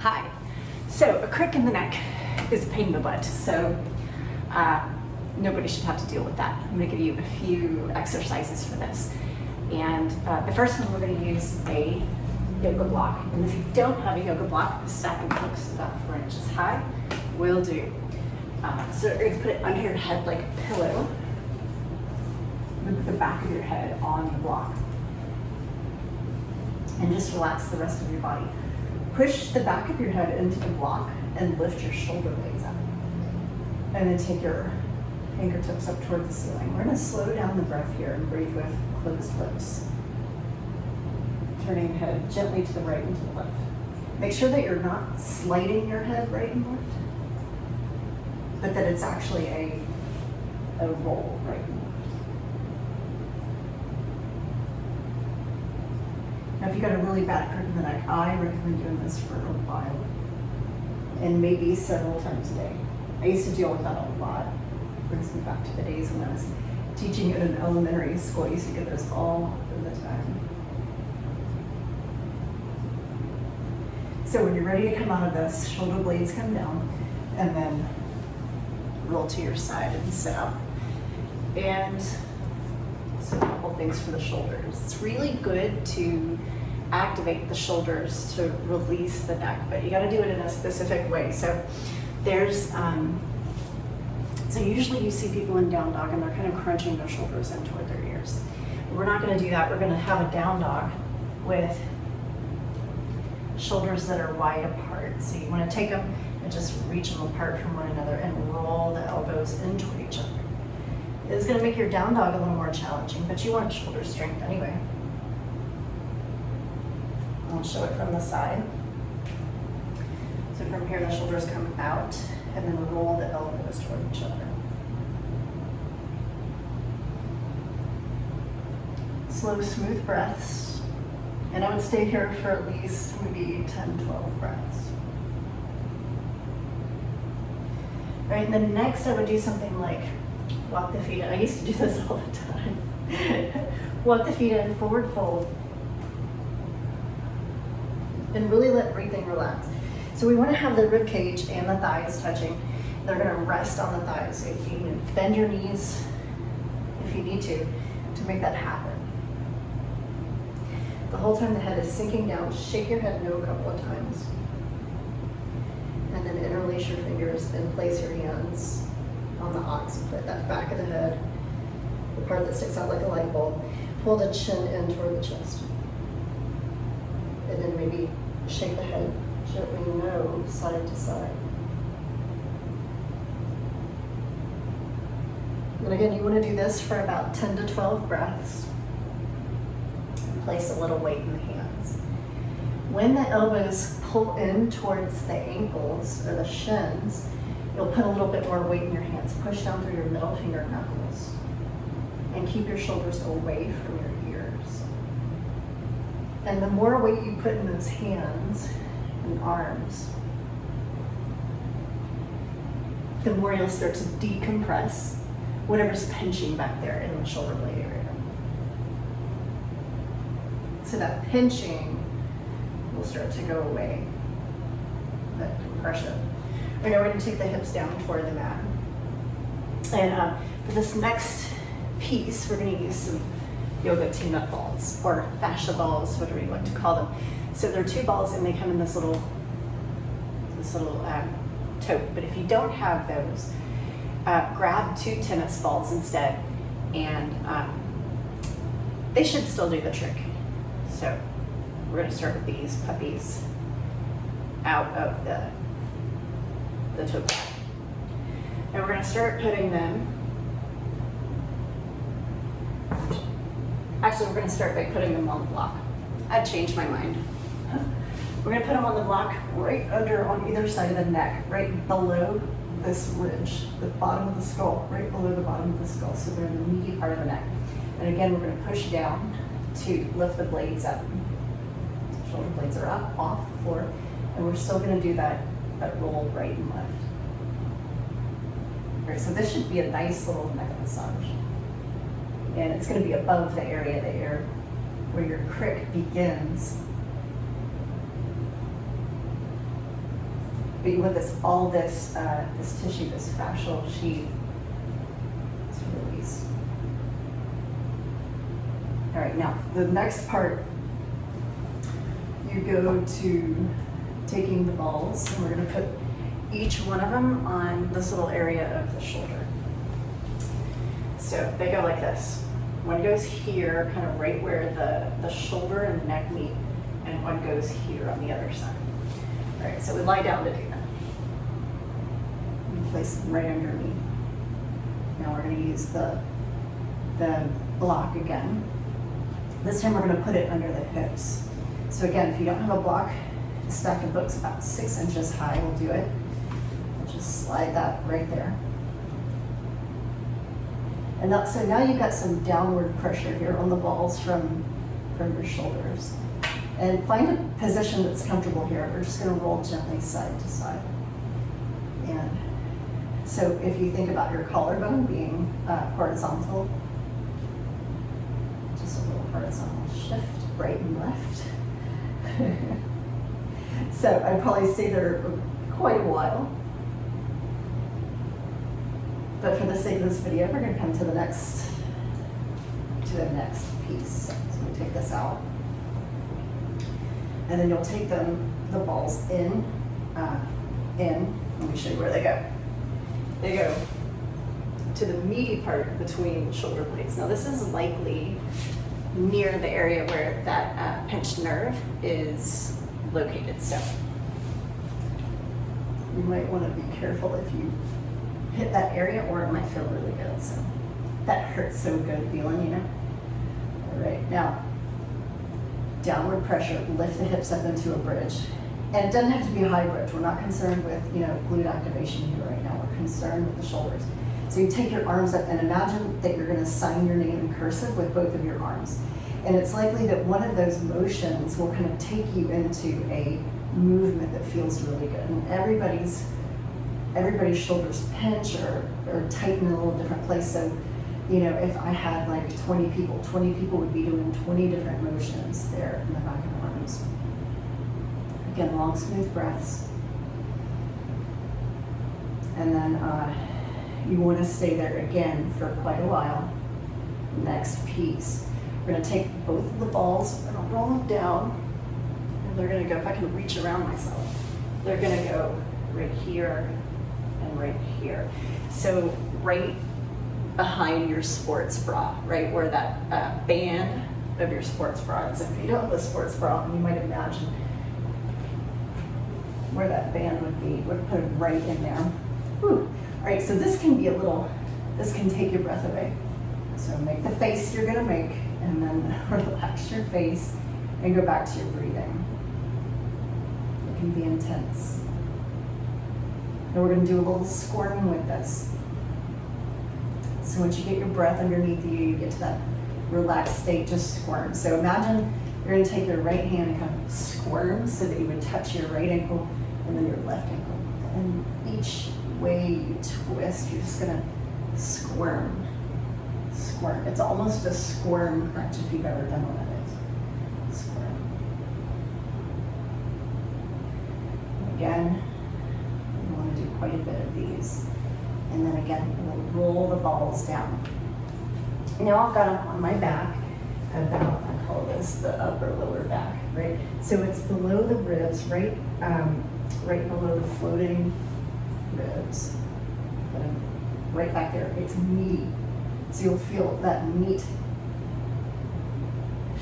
Hi. So a crick in the neck is a pain in the butt, so nobody should have to deal with that. I'm going to give you a few exercises for this. And the first one, we're going to use a yoga block. And if you don't have a yoga block, the stack of books about 4 inches high will do. So you're going to put it under your head like a pillow, with the back of your head on the block. And just relax the rest of your body. Push the back of your head into the block and lift your shoulder blades up. And then take your fingertips up toward the ceiling. We're going to slow down the breath here and breathe with closed lips. Turning the head gently to the right and to the left. Make sure that you're not sliding your head right and left, but that it's actually a roll right and left. Now, if you got a really bad crick in the neck, I recommend doing this for a while, and maybe several times a day. I used to deal with that a lot. Brings me back to the days when I was teaching at an elementary school. I used to get those all the time. So when you're ready to come out of this, shoulder blades come down, and then roll to your side and sit up. And so a couple things for the shoulders. It's really good to activate the shoulders to release the neck, but you got to do it in a specific way. So there's, so usually you see people in down dog and they're kind of crunching their shoulders in toward their ears. We're not going to do that. We're going to have a down dog with shoulders that are wide apart. So you want to take them and just reach them apart from one another and roll the elbows in toward each other. It's going to make your down dog a little more challenging, but you want shoulder strength anyway. I'll show it from the side. So from here, the shoulders come out, and then roll the elbows toward each other. Slow, smooth breaths. And I would stay here for at least maybe 10, 12 breaths. All right, and then next I would do something like walk the feet in. I used to do this all the time. Walk the feet in, forward fold. And really let breathing relax. So we want to have the rib cage and the thighs touching. They're going to rest on the thighs. So if you can bend your knees, if you need to make that happen. The whole time the head is sinking down, shake your head no a couple of times. And then interlace your fingers and place your hands on the occiput, that back of the head, the part that sticks out like a light bulb. Pull the chin in toward the chest. And then maybe shake the head gently no, side to side. And again, you want to do this for about 10 to 12 breaths. And place a little weight in the hands. When the elbows pull in towards the ankles or the shins, you'll put a little bit more weight in your hands. Push down through your middle finger knuckles. And keep your shoulders away from your ears. And the more weight you put in those hands and arms, the more you'll start to decompress whatever's pinching back there in the shoulder blade area. So that pinching will start to go away, that compression. Right now we're going to take the hips down toward the mat. And for this next piece, we're going to use some yoga tune-up balls, or fascia balls, whatever you like to call them. So they're 2 balls and they come in this little tote. But if you don't have those, grab 2 tennis balls instead, and they should still do the trick. So we're going to start with these puppies out of the tote bag. And we're going to start putting them, actually we're going to start by putting them on the block. I've changed my mind. We're going to put them on the block right under, on either side of the neck, right below this ridge, the bottom of the skull, right below the bottom of the skull, so they're in the meaty part of the neck. And again, we're going to push down to lift the blades up. Shoulder blades are up, off the floor, and we're still going to do that roll right and left. All right, so this should be a nice little neck massage. And it's going to be above the area there where your crick begins but you want this, all this, this tissue, this fascial sheath to release. All right, now the next part, you go to taking the balls, and we're gonna put each one of them on this little area of the shoulder. So they go like this. One goes here, kind of right where the shoulder and the neck meet, and one goes here on the other side. All right, so we lie down to do that. And place them right under your knee. Now we're gonna use the block again. This time we're gonna put it under the hips. So again, if you don't have a block, a stack of books about 6 inches high will do it. We'll just slide that right there. And so now you've got some downward pressure here on the balls from your shoulders. And find a position that's comfortable here. We're just gonna roll gently side to side. And so if you think about your collarbone being horizontal, just a little horizontal shift, right and left. So I'd probably stay there quite a while. But for the sake of this video, we're going to come to the next piece. So we take this out, and then you'll take the balls in. Let me show you where they go. They go to the meaty part between shoulder blades. Now this is likely near the area where that pinched nerve is located. So you might want to be careful if you hit that area, or it might feel really good. So that hurts so good feeling, you know? All right, now, downward pressure, lift the hips up into a bridge. And it doesn't have to be a high bridge. We're not concerned with, glute activation here right now. We're concerned with the shoulders. So you take your arms up and imagine that you're gonna sign your name in cursive with both of your arms. And it's likely that one of those motions will kind of take you into a movement that feels really good. And everybody's shoulders pinch or tighten in a little different place. So, if I had like 20 people would be doing 20 different motions there in the back of the arms. Again, long, smooth breaths. And then you want to stay there again for quite a while. Next piece. We're going to take both of the balls, we're going to roll them down, and they're going to go, if I can reach around myself, they're going to go right here and right here. So right behind your sports bra, right where that band of your sports bra is. If you don't have a sports bra, you might imagine where that band would be. We're gonna put it right in there. Whew. All right, so this can take your breath away. So make the face you're gonna make, and then relax your face and go back to your breathing. It can be intense. And we're gonna do a little squirming with this. So once you get your breath underneath you get to that relaxed state, just squirm. So imagine you're gonna take your right hand and kind of squirm so that you would touch your right ankle and then your left ankle. And each way you twist, you're just gonna squirm. Squirm. It's almost a squirm crunch if you've ever done one of those. Squirm. Again, we want to do quite a bit of these. And then again, we'll roll the balls down. Now I've got them on my back. About, I call this the upper lower back, right? So it's below the ribs, right below the floating ribs. Right back there, it's meaty. So you'll feel that meat.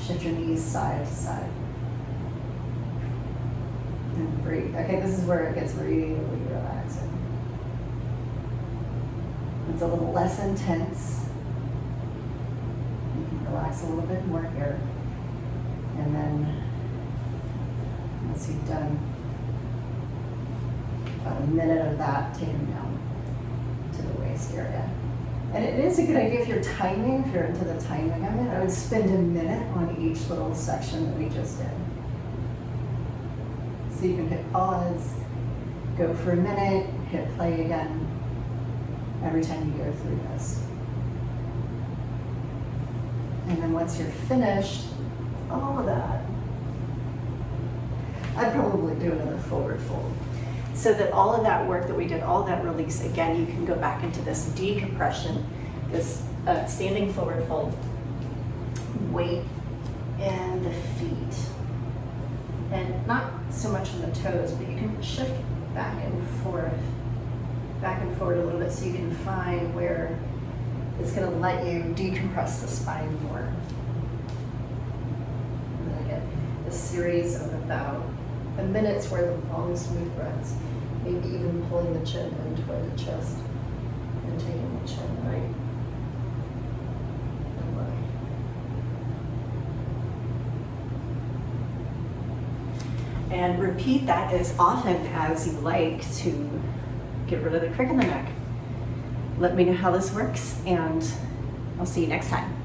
Shift your knees side to side. And breathe. Okay, this is where it gets really relaxing. It's a little less intense. You can relax a little bit more here. And then, once you've done about a minute of that, take them down to the waist area. And it is a good idea if you're timing, if you're into the timing of it, I would spend a minute on each little section that we just did. So you can hit pause, go for a minute, hit play again, every time you go through this. And then once you're finished, all of that, I'd probably do another forward fold. So that all of that work that we did, all of that release, again, you can go back into this decompression, this standing forward fold, weight in the feet. And not so much on the toes, but you can shift back and forward a little bit so you can find where it's going to let you decompress the spine more. And then again, a series of about a minute's worth of long, smooth breaths. Maybe even pulling the chin in toward the chest and taking the chin right and left. And repeat that as often as you like to get rid of the crick in the neck. Let me know how this works, and I'll see you next time.